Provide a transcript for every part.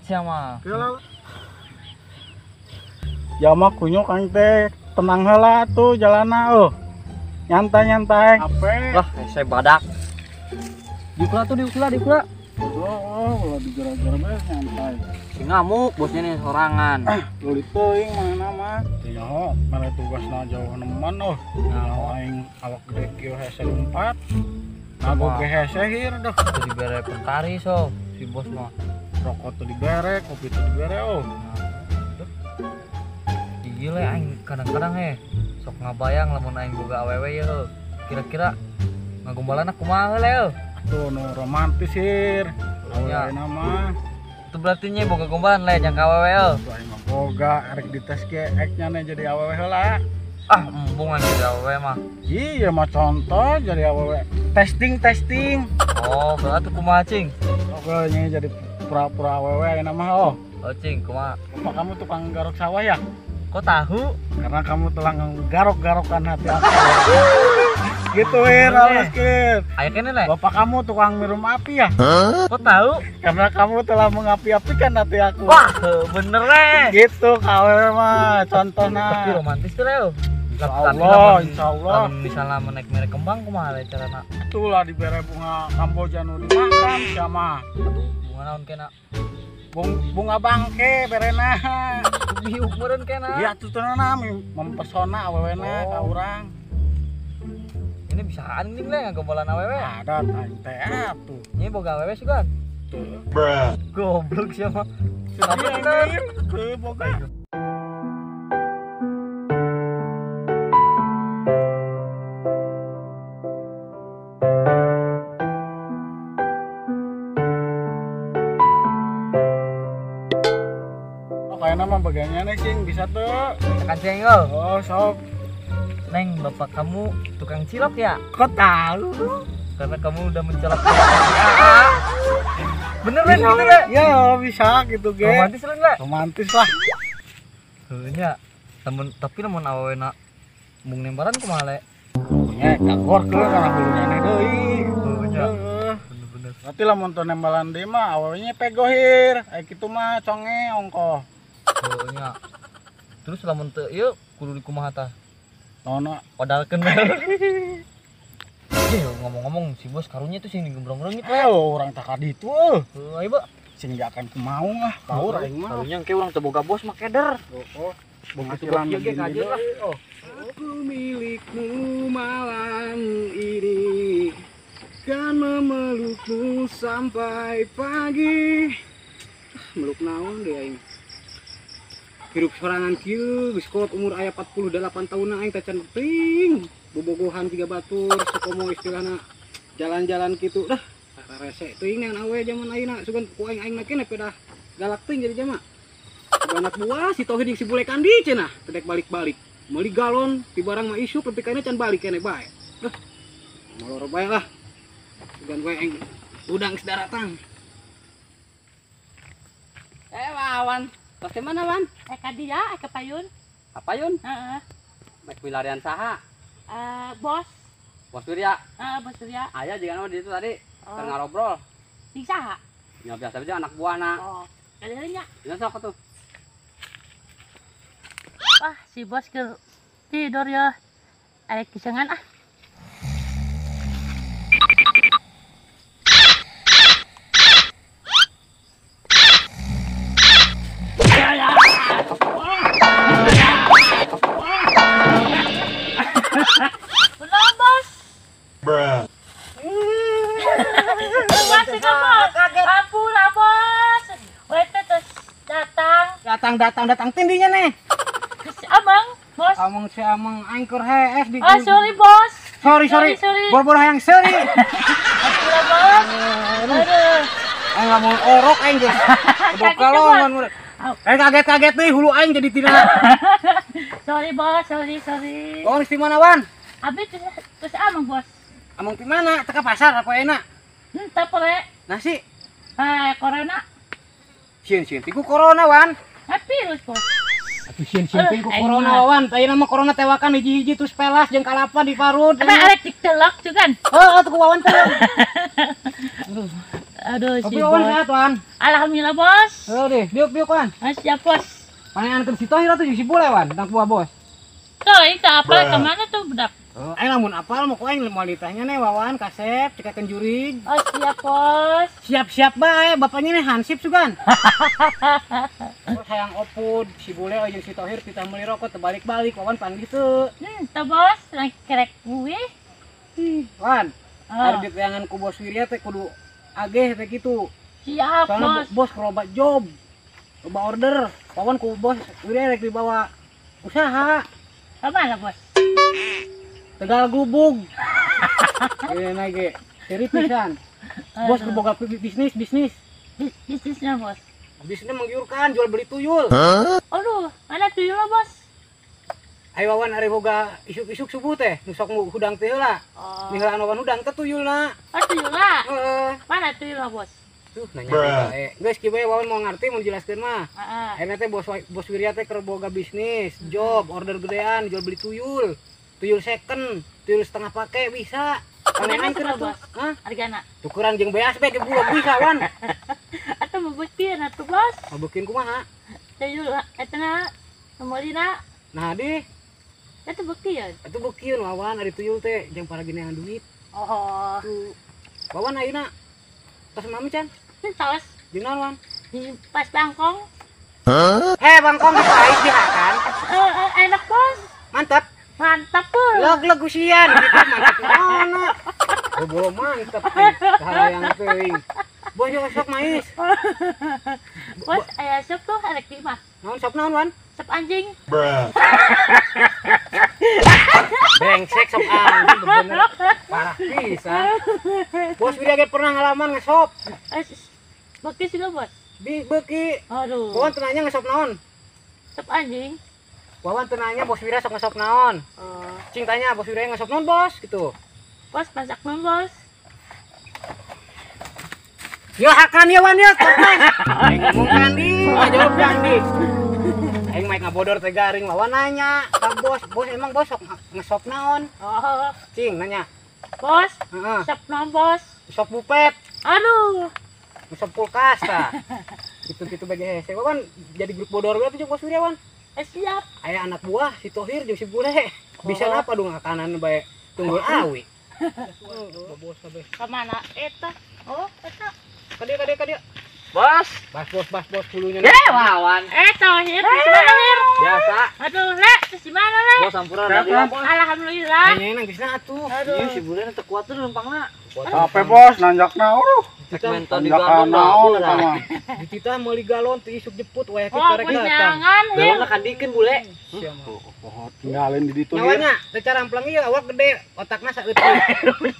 sih mah. Ya mah kunyuk aing teh tenang heula tuh jalana nyantai-nyantai. Lah, saya badak. Dikula tuh dikula. Ulah digerak-gerak bae nyantai. Si ngamuk bosnya nih sorangan. Ulit teuing mana mah. Teh nyaho mere tugasna jauh nemen Nah aing awak gede kieu hese lumpat. Aku ge hese hir dah. Teu dibere pentari so si bos mah. Rokok teu dibere, kopi teu dibere Gila aing kadang-kadang sok ngabayang lamun aing boga awewe ye kira-kira ngagombalana kumaha heula Tuh nu romantis hir. Ya. Awewe mah. Itu berarti nya boga gombalan le jang ka awewe Aing mah boga arek dites ge eknya jadi awewe heula. Embung aing jadi awewe mah. Iya mah contoh jadi awewe. Testing. Oh, berarti kumaha cing? Pokoknya jadi pura-pura awewe ayeuna mah Cing, kumaha? Bapak kamu tukang garuk sawah ya? Kok tahu? Karena kamu telah garok-garokkan hati aku. Gitu halus kid. Ayo kene le. Bapak kamu tukang mirum api ya? Kok tahu? Karena kamu telah mengapi-apikan hati aku. Wah, bener le. Gitu kawe mah Tapi contohnya. romantis tuh le. Insya Allah. Misalnya menaik merek kembang kumaha le carana? Itulah dibere bunga Kamboja nu dimakan siapa? Bunga naon kena? Bunga bangke berena. Biuk meureun kena. Iya tuh tenana mempesona awewena ka urang. Ini bisa anjing le ngagombalan awewe. Ada aing teh atuh. Ini boga awewe sugan. Bruh. Goblok siapa? Tapi bener. Ke boga. Kayaknya mah bagiannya cing bisa tuh. Tekan senggol. Oh sok. Neng, bapak kamu tukang cilok ya? Kok tahu? Karena kamu udah mencolok. Bener kan gitu le? Ya bisa gitu ge. Romantis lah le? Romantis lah. Nya temen tapi namun awena mung nembaran kumaha le? Ya kagor ke karena hulunya deui. Nya. Bener-bener. Berarti lamun teu nembalan deui mah awalnya pegohir. Kitu mah conge ongkoh. Nya. Terus lamun teu ieu kudu dikumaha tah? Naonna Padahal ngomong-ngomong si bos karunya tuh sing gembrong-gembrong gitu. orang tak kaditu Ayo, Ba. sing jakan kumaung lah. Paur aing mah. Karunya engke urang teu boga bos mah keder. Penghasilan Kieu ge kajeun lah. Aku milikmu malam ini, kan memelukmu sampai pagi. Meluk naon deh aing. Hirup sorangan kieu geus kolot umur aya 48 tahun aing teh can penting. Bobogohan 3 batur sakomo istilahna jalan-jalan kitu dah. Tara rese teuing ngan awe zaman ayeuna sugan ku aing na keneh pedah galak teuing jadi jama. Anak buah si Tohid yang si bule kandi cenah tedek balik-balik. Meuli galon ti barang mah isu pepikane can balik keneh bae. Dah. Molor bae lah. Sugan gue aing udang geus daratang. Wawan, pasti mana Wan? Eka dia, Eka Payun. Apa Yun? Heeh. Mek pilarian saha? Bos. Bos Surya. Bos Surya. Aya jeung anu di itu tadi. Keur ngarobrol. Di saha? Ya biasa aja anak buahna. Oh, kalinya. Dina sok atuh. Wah, si bos ke tidur ya. Ada kisangan ah. Belum bos. Bruh. Masih kan bos. Ampun bos. Wete terus Datang tindinya nih. si Amang, bos. Amang si amang angkur HF di. Sorry bos. Sorry. Bor-bor yang seri. Ampun bos. Aduh. Aing enggak mau orok aing geus. Udah kalongan. Kaget nih hulu aing jadi tidak. Sorry bos, sorry. Oh, di mana Wan? Abis terus Amang bos. Amang di mana? Teka pasar apa enak? Tak boleh. Nasi. Corona. Sieun piku corona Wan. Virus bos. Atuh sieun piku corona Wan. Tadi nama corona tewakan hiji-hiji terus pelas jeung kalapa di parut. Apa arek dikelok juga kan? Oh, atuh ku Wawan teh. Aduh, si Kopi Wawan bos. sehat Wan. Alhamdulillah, bos. Deh, biuk Wan. Siap, bos. Paneankeun si Tohir atuh jeung si Bule Wan, anak buah bos. Tuh, itu apa? Kemana tuh, budak? Aing lamun apal mau ku aing mau ditanya nih Wawan kasep cekakeun jurig. Oh, siap, bos. Siap-siap bae, bapaknya nih hansip sugan. Bos hayang opud, si Bule jeung si Tohir kita meuli rokok terbalik-balik, Wawan panggil teu. Tuh, bos. Lagi kerek gue. Wan, Oh, harus diteangan ku bos Wirya teh kudu ageh teh gitu. siap, Soalnya bos. bos keloba job, loba order. Wawan ku bos Wirya rek dibawa usaha. Kemana, bos? Tegal Gubug. Ini lagi seri pisan. Bos Aduh. keboga bisnis. Bisnisnya, bos. Bisnisnya menggiurkan jual beli tuyul. Aduh, mana tuyul lo, bos? Ayo Wawan ari boga isuk-isuk subuh teh, nu sok hudang teh heula. Oh, Niheulaan Wawan hudang teh tuyulna. tuyul lah. Heeh. Mana tuyul lo, bos? Tuh nanya bae. Geus kieu bae Wawan mau ngarti mau jelaskeun mah. Akhirnya teh bos Wirya teh keur boga bisnis, job, order gedean, jual beli tuyul. Tuyul second, tuyul setengah pake bisa. Hargana Panen berapa, tuh. bos? Hah? Hargana. Tukeran jeung beas bae di bulog bisa Wan. Atau membuktian atuh, bos. Ngabeukkeun kumaha? Tuyul etana nomorina Nah, di itu buktian. itu bukieun Wawan ari tuyul teh jeung paraginean duit. Oh, Tuh. Wawan ayeuna tos mami can tos di naon Wan? di pas bangkong. Bangkong bisa ais dihakan. Enak, bos. Mantap. Mantap, bos. Leg usian gitu mantap mana. Bolo mantap teh. Kahayang teuing. Bos yo sok mais. Bos, aya sup tuh ada di mah. Naon sop naon Wan? Sup anjing. Brengsek sop anjing bener. Parah pisan. Bos Wirya ge pernah ngalaman ngesop. Bakti sih lo, bos. Di beuki. Aduh. Wawan teu nanya ngesop naon? Sup anjing. Wawan teu nanya bos Wirya sok ngesop naon. Oh. Cing tanya bos Wirya ngesop naon bos gitu. Bos masak non, bos. Yo hakan ya Wan ya. Aing ngomong kan di, jawab kan di. Aing main ngabodor teh garing Wawan nanya, "Ka bos, bos emang bos sok ngesop naon?" Oh. Cing nanya. Bos, Heeh. sup non, bos. Sop bupet, Aduh. sop kulkas tah. Gitu-gitu BGS. Wawan jadi grup bodor we tuh bos Wirya Wan. Siap. Aya anak buah si Tohir jeung si Bule. Bisa apa dong akanan bae tunggul awi. Bos kabeh. Kemana? Eta. Oh, eta. Kade. Bos. Bos pulunya. Wawan. Tohir, gimana, Hir? Biasa. Aduh, Le, gimana, Le? Bos sampuran dari bos. Alhamdulillah. Ayeuna nang geusna atuh. Aduh. Si Bule teu kuat tuh numpangna. Capek bos, nanjakna Segmentan di nanjakan Bandung naon eta mah. Di kita meuli galon teu isuk jeput wae Oh, kita rek datang. kunyangan, Hir. Galon kan dikeun Bule. Pohon tinggalin di ditu ieu. Nyawanya teu cara amplang ieu awak gede, otakna saeutik.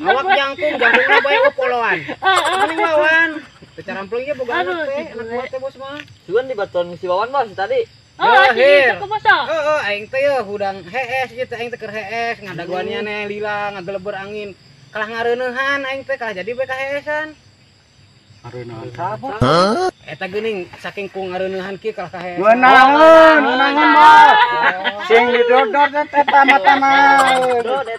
Awak jangkungna bae opoloan. Mending Wawan. Teu cara amplang ieu boga Aduh, anak teh, gitu, anak buah teh bos mah. Sugan di batuan si Wawan bos tadi. Oh, Ya, si Hir. itu ke bos. Oh. Heeh, aing teh yeuh hudang hees ieu teh aing teh keur hees, ngadaguannya nih lila ngageleber angin. Kalah ngareuneuhan aing teh kalah jadi bae ka heesan. Areunahan sabot. Eta geuning saking ku ngareuneuhan kieu kalah ka hees. Ngeunangeun mah. Sing didodor teh eta mata mah.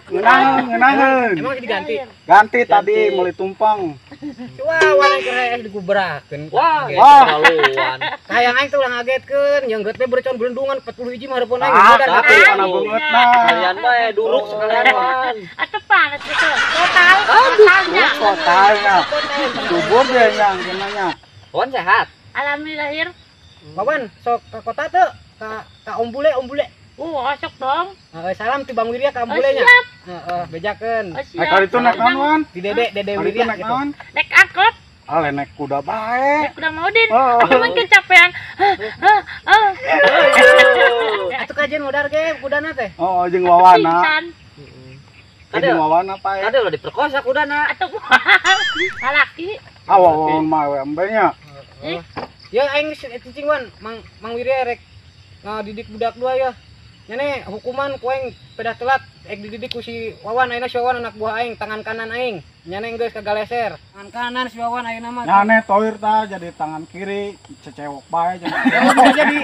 Ngeunangeun. Emang diganti. Ganti tadi mulai tumpang. Wah, warna keur hees digubrakeun. Wah, Wah. keterlaluan. Hayang aing teh ulah ngagetkeun, jeung geut teh berecon gelendungan 40 hiji mah hareupeun aing Ah, modal tapi atuh. kana beungeutna. Kalian bae duruk sekalian Wan. Atau panas betul. Totalnya. Totalnya. Subur deh yang kenanya. Wawan sehat. Alhamdulillah, Hir. Wawan, sok ka kota teu? Ka Om Bule. Asok dong. Salam ti Bang Wirya ka Om Oh, Bule nya. siap. Heeh, bejakeun. Oh, Naik kali siap. itu naik naon wan? Ti Dede Kali itu Wirya naik gitu. naon? Naik angkot. Ale naik kuda bae. Udah mau din. Oh. Cuman kecapean. Atuh kajen modar ge kudana teh. Oh, jeung Wawana. Pingsan. Kade Jeung Wawana pae. kade udah diperkosa kudana. Atau laki. Awawan mah we embenya. Ya aing cicing Wan, Mang Wirya rek ngadidik budak dua ya. Nyane hukuman ku aing pedah telat dididik ku si Wawan ayeuna si Wawan anak buah aing tangan kanan aing. Nyane geus kagaleser. Tangan kanan si Wawan ayeuna mah. Nyane Tohir tah jadi tangan kiri cecewok bae jeung. Bisa jadi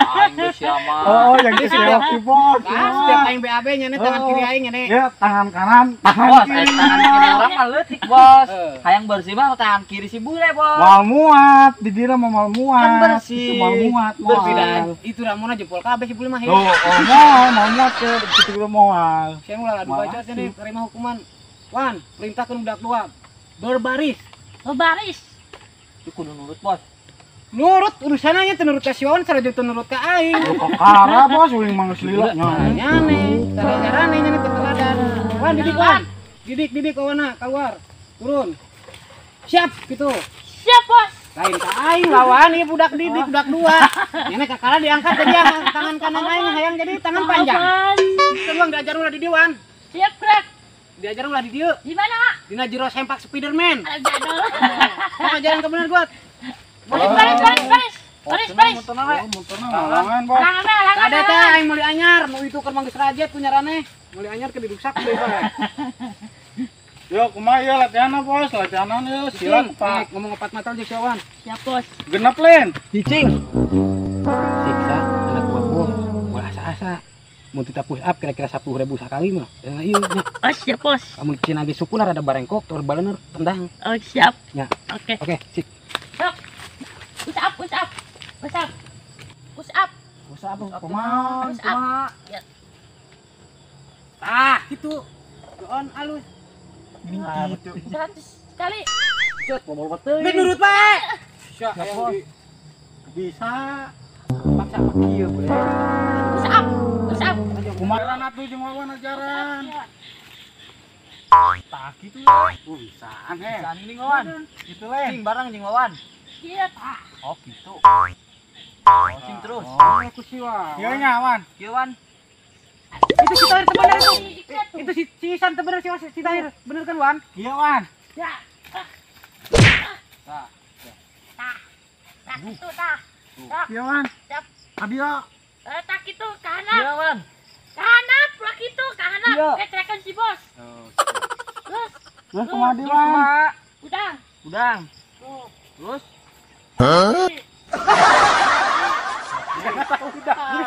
Aing geus sia mah. Oh, yang di setiap si bos. Nah, setiap aing BAB nya nih tangan kiri aing nya nih. Ya, tangan kanan, tangan Bos, kiri. tangan kiri orang mah leutik, Bos. Hayang bersih mah tangan kiri si bule, Bos. Mal muat, di dira mau mal muat. Kan bersih. Itu mal muat. Berbedaan. Itu ramona jempol kabeh si bule mah. Tuh, oh mal muat ke situ dulu moal. Saya mulai adu baca nih terima hukuman. Wan, perintahkan budak dua berbaris. Oh, baris. Itu kudu nurut, Bos. Nurut urusannya teu nurut ka si Wawan sareng teu nurut ka aing. Kakara bos, uling mangus lila. Nya nih, cara-carane nya nih teteladan. Wan didik wan. Didik kawana keluar. Turun. Siap gitu. Siap, Bos. Lain ka aing lawan ieu budak didik budak dua. Nya kakara diangkat jadi tangan kanan aing hayang jadi tangan panjang. Tolong diajar ulah di diwan. Siap, Krak. Diajar ulah di dieu. Di mana? Dina jero sempak Spiderman. Jadol. Ajaran kebenar gua. Baris. Tangan bos. Ada teh aing meuli anyar, nu itu keur manggis rajet punya raneh. Meuli anyar ke diduksak deui bae. Yo, kumaha ieu latihanna bos, latihanan ieu silat Pak, Pak. ngomong opat mata aja siawan. Siap, Bos. Genep lin. Cicing. Siksa anak buah gua asa-asa. Mun kita push up kira-kira 10.000 sakali mah. Ieu nya. Oh, siap, Bos. Kamu cina ge sukuna rada barengkok tur baleuneur tendang. Oh, siap. Ya. Oke. Oke, sip. Sok. Push up. Push up kumaha? Push up. Ya. Ah, gitu. Doon alus. 100 kali. Cet, ngomong betul. Be nurut bae. Sia Ya, hayang Bos. di Bisa. paksa mah kieu boleh. Push up. Kumaha atuh jeung Wawan ajaran. Tah gitu. Bisaan he. Sanding Wawan. Gitu lin. Cing bareng jeung Wawan. Siap. Oh, gitu. Cing terus. Oh, aku sih wah. Ieu nya Wan. Kieu, Wan. Itu si Tahir bener itu. Ikat tuh. Itu si Isan bener si Tahir. Bener kan, Wan? Ieu Wan. Ya. Tah. Tak itu tak. Ieu Wan. Siap. Adio. Tak itu kanan. Iya, Wan. Kanan, plak itu kanan. Iya. Ketrekan si Bos. Terus. Terus kumaha di Wan? Udah. Udang. Tuh. Terus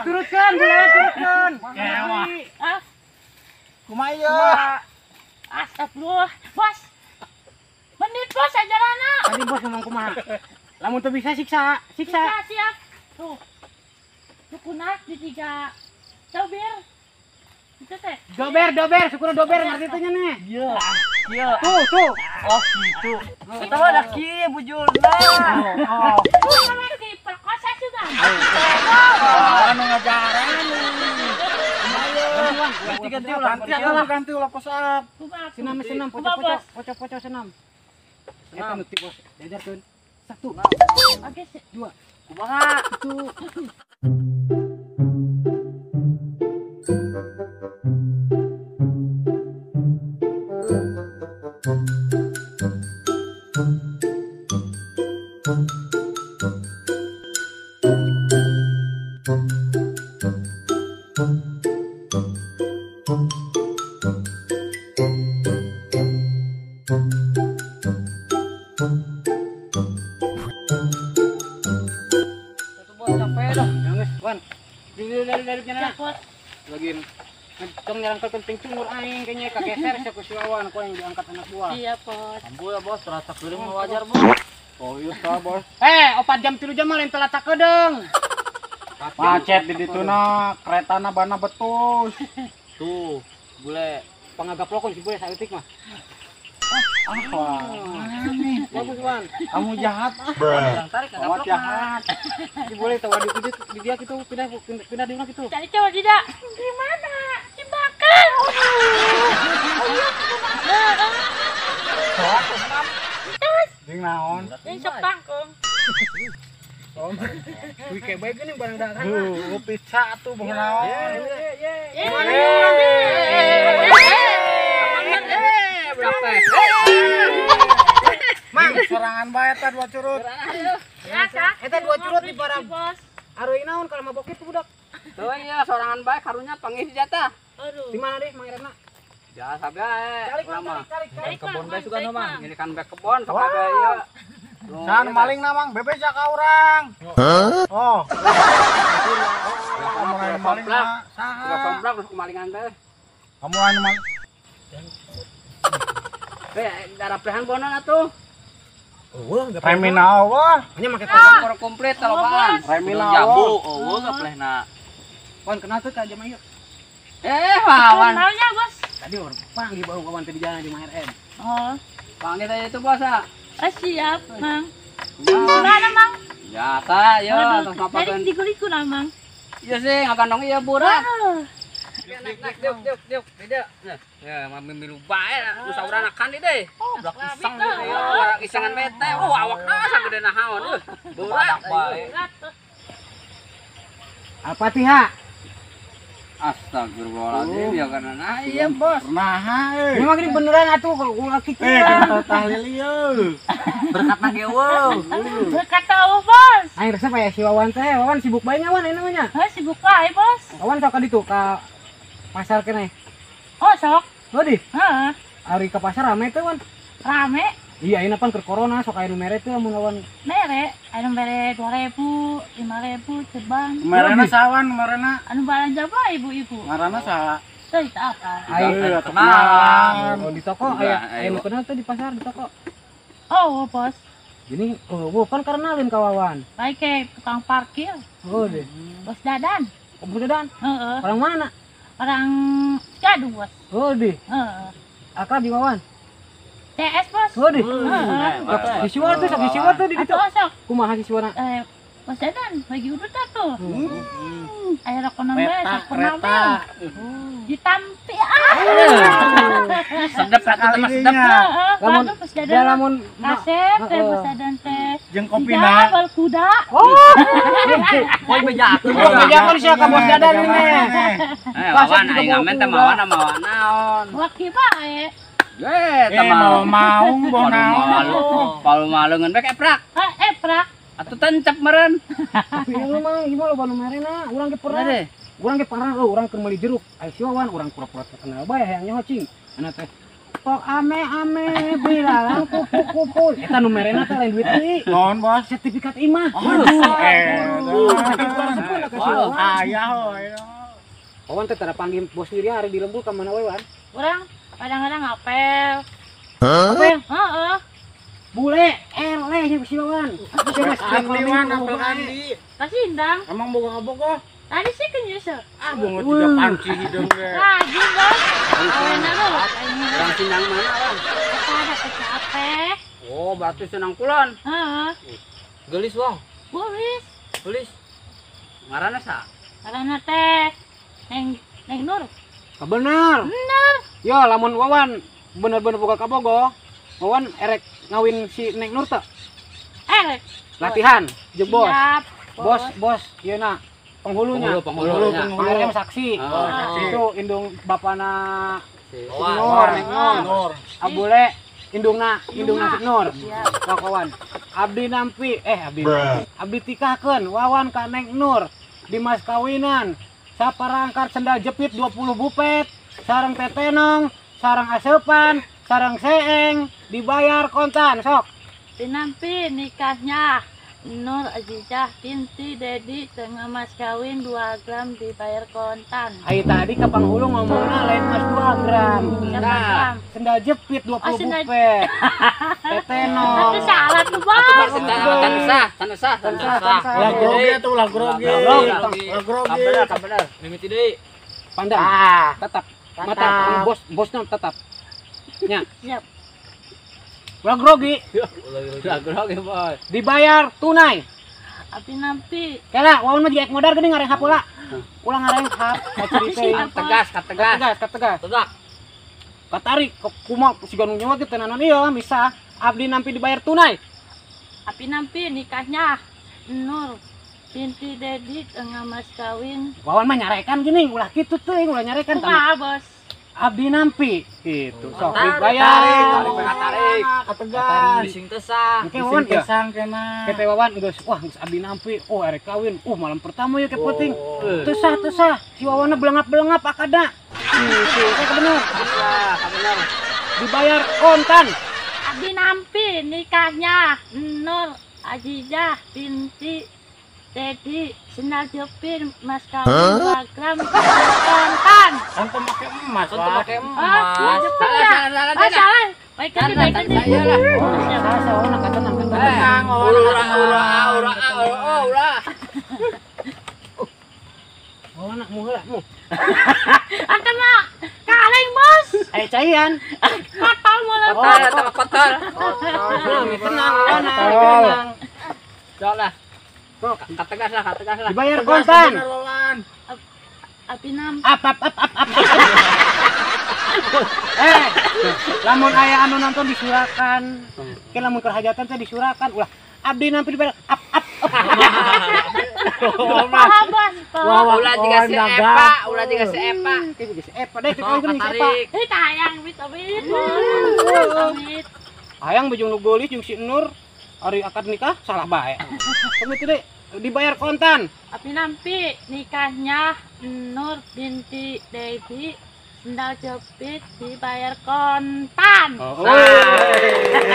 Turutkan, boleh turutkan. Kewa. Ah, Kumaha ieu? astagfirullah. Bos. Menit, Bos, ajarana. Tadi bos ngomong kumaha. Lamun teu bisa siksa. Siap. Tuh. Tuh kunak di 3. Dobir. Itu teh. Dober, syukur dober ngerti teh nya nih. iya. Kieu. Tuh. Oh, gitu. Eta mah da kieu bujurna. Oh. Kunak di perkosa juga. Anu ngajaran. Ganti ulang. Ganti ulah push up. Kumak. Senam, Kumak, Bos. pocok senam. Eta nuti bos, diajarkeun. 1, Oke, 2, Kumaha? itu. Satu bos capek dah. Geus, Wan. Dari Siap, Bos. lagi ngecong nyerangkan penting cungur aing kayaknya kageser sia ku si Wawan aku yang diangkat anak buah. Siap, Bos. Ambu ya bos, rasa keuring mah wajar bos. Oh iya tah bos. 4 jam 3 jam mah lain telat kedeung. Macet di dituna, keretana bana betus. Tuh, bule. Pangagap lokon si boleh saeutik mah. Wah, Bagus, Wan. kamu jahat ah. Yang tarik Kamu enggak jahat. Si boleh tahu di dia gitu pindah di mana gitu. Cari cowok tidak. Gimana? Dibakar. Jeung naon? Yang sepangkong. Wih kayak baik gini barang dagang. Pizza tuh bang naon? Mang, serangan bae eta 2 curut. Ya, Kak. Eta 2 curut di barang. Bos. Aroy naon kalau mabok itu budak. Tuh iya sorangan bae karunya panggil jatah. Aduh. Di mana deh Mangirana? Jasa bae. Calik Lama. Tarik, kebon Mang. bae suka nu, Mang. Ngilikan bae kebon sok bae ieu. San maling na mang, bebe jaka urang. Oh. maling somplak. mah Udah saha? somplak terus kemalingan teh. Kamu anu mah Darah plehan bonan atuh. Remina wah. Hanya make Kompor komplit talobaan. Remina Jambu, oh. eueuh gaplehna. Wan kenal tuh ka jam ieu. Wawan. Kenalnya bos. Tadi orang panggil baru kawan tadi jalan di MRM. Oh, Panggil aja itu bos ah. siap mang. Mana mang? Biasa ya, terus Dari ngapain? liku-liku lah mang. Iya sih, ngagandong iya burat. Aduh. Diuk, beda. Ya, mami milu bae, nu saurana kan deh. Oh, blak iseng tuh. ya, orang isengan bete. Oh, awakna sagede nahaon Burat bae. Al-Fatihah. Astagfirullahaladzim, ya karena nah iya bos. Nah, Memang ini beneran atuh kalau ulah kitu. kita tahlil ieu. Berkat nage wow. Berkata bos. Aing resep aya si Wawan teh. Wawan sibuk bae nya Wan ini namanya. Sibuk wae bos. Wawan sok ka ditu ka pasar keneh. Oh sok. Oh di, Heeh. ari ka pasar rame teh Wan. Rame. Iya, ini pan ke corona sok aya nu mere teh mun Wawan. Mere. Anu mere 2.000, 5.000 cebang. Marana sawan, marana. Anu balanja bae ibu-ibu. Marana saha? Teu apa. Aing Kenalan. oh, di toko aya nu kenal teh di pasar di toko. Oh bos. Jadi, oh, pan karenalin ka Wawan. Baik ke tukang parkir. Oh deh. Bos Dadan. Kemudian Heeh. orang mana? Orang Gadung bos. Oh deh. Heeh. Akrab di Wawan. CS bos. Oh deh. Heeh. Siswa tuh, sok siswa tuh di ditu. Atuh sok. Kumaha siswana? Bos Dadan bagi udut atuh. Aya rokonan bae Kereta, sok pernah kereta. ditampi Sedep kata mas sedep. Heeh. Lamun Waduh bos dia Dadan. lamun Kasep teh bos Dadan teh. Jeung Tidak, kopina. bal kuda. Oh, Poin beja. beja kan sia ka bos Dadan ini. Wawan aing ngamen teh mawana mawa naon. Waki bae. Mau maung Palu malu. bonang. Palu malu ngan bek eprak. Prak. Atuh tencep meureun. Tapi ieu mah gimana banu marena, urang ge pernah. Teh. Urang ge parah urang keur meuli jeruk. Aya si Wawan urang pura-pura kenal bae hayang nyaho cing. Ana teh tok ame-ame bilalang kupu-kupu. Eta nu marena teh lain duit deui. Naon bos? Sertifikat imah. Aya hoy. Wawan teh tara panggil bos diri hari di lembur ka mana we Wan? Urang kadang-kadang apel. Apel, Heeh. bule, ele si Wawan. Andi mana apel andi? Kasindang. Emang boga-boga? Tadi sih kenyesel. Ah, bunga tiga panci hidung ge. Rajin bos. Awen lu. Orang Sindang mana orang? Ada pecah ape. Oh, berarti senang kulon. Heeh. Gelis wong. Boris. Gelis. Ngaranna sa? Karena teh Neng Nur. Bener. Bener. Yo, lamun Wawan bener-bener buka kabogo, Wawan erek ngawin si Neng Nur teh. Erek. Latihan, jeung bos. Siap. Bos, ieu na penghulunya. Penghulunya. PRM saksi. Oh, saksi. Itu indung bapana Si Nur, Neng Nur. Nur. Abule indungna si Nur. Siap. Kawan. Abdi nampi, abdi tikahkeun Wawan ka Neng Nur di mas kawinan. Saparangkat sendal jepit 20 bupet, sareng tetenong, sareng asepan, sareng seeng, dibayar kontan sok. Dinampi nikahnya Nur Azizah binti Dedi tengah mas kawin 2 gram dibayar kontan. Ai tadi ke penghulu ngomongna lain mas 2 gram. Siapa gram? Sendal jepit 20 sendal- bupet. Tetenong. Tapi salah tuh bos. Tan sah. Lah grogi atuh, lah grogi. Lah grogi. Kabener. Mimiti deui. Pandang. Tetap. Mata bosnya tetap. Nya, Siap. ulah grogi, Lagu ge, Boy. dibayar tunai. Api nampi. Kela, wawan mah jiek modar geuning ngareng hapula. Ulah ngareng hap, kacerita. Tegas. Tegas. Tegak. Katarik kumaha siga nu nyawa teh nanon ieu bisa abdi nampi dibayar tunai. Api nampi nikahnya Nur binti Dedi tengah mas kawin. Wawan mah nyarekan geuning, ulah kitu teuing, ulah nyarekan Kumaha bos? abdi nampi. Gitu. Sok Tarik, dibayar. tarik. Ketegan. Bising teh sah. Oke Wawan ya. Pisang kena. Kete Wawan geus wah geus abdi nampi. Oh arek kawin. Malam pertama ya ke penting. Oh. Teu sah. Si Wawanna belengap-belengap akada. Gitu, saya bener. Kabener. Dibayar kontan. Abi nampi nikahnya Nur Azizah binti Dedi sendal jepit mas kawin 2 gram kontan. Antum pakai emas, Untuk Pak. pakai Ah, emas. jepit Salah, ya. salah, salah, Ah, salah. salah. Baik kan, baik kan. Saya lah. Tenang, Akan nak kaleng bos. Ayo caian. Kotor mulai. Tambah kotor. Tenang, Kotor. tenang. Sok lah. Kata gas lah. Dibayar kontan. Api nam. Lamun aya anu nonton disurakan. Ke lamun kerhajatan teh disurakan. Ulah abdi nampi dibayar Paha bos. Paha. Ulah dikasih epa, ulah dikasih epa. Itu geus epa deh Sok kita geus epa. katarik. Tayang bit bos. Amit. Hayang bejung nu geulis jeung si Nur ari akad nikah salah bae. Komitu deh dibayar kontan. Api nampi nikahnya Nur binti Dedi sendal jepit dibayar kontan. Wawan.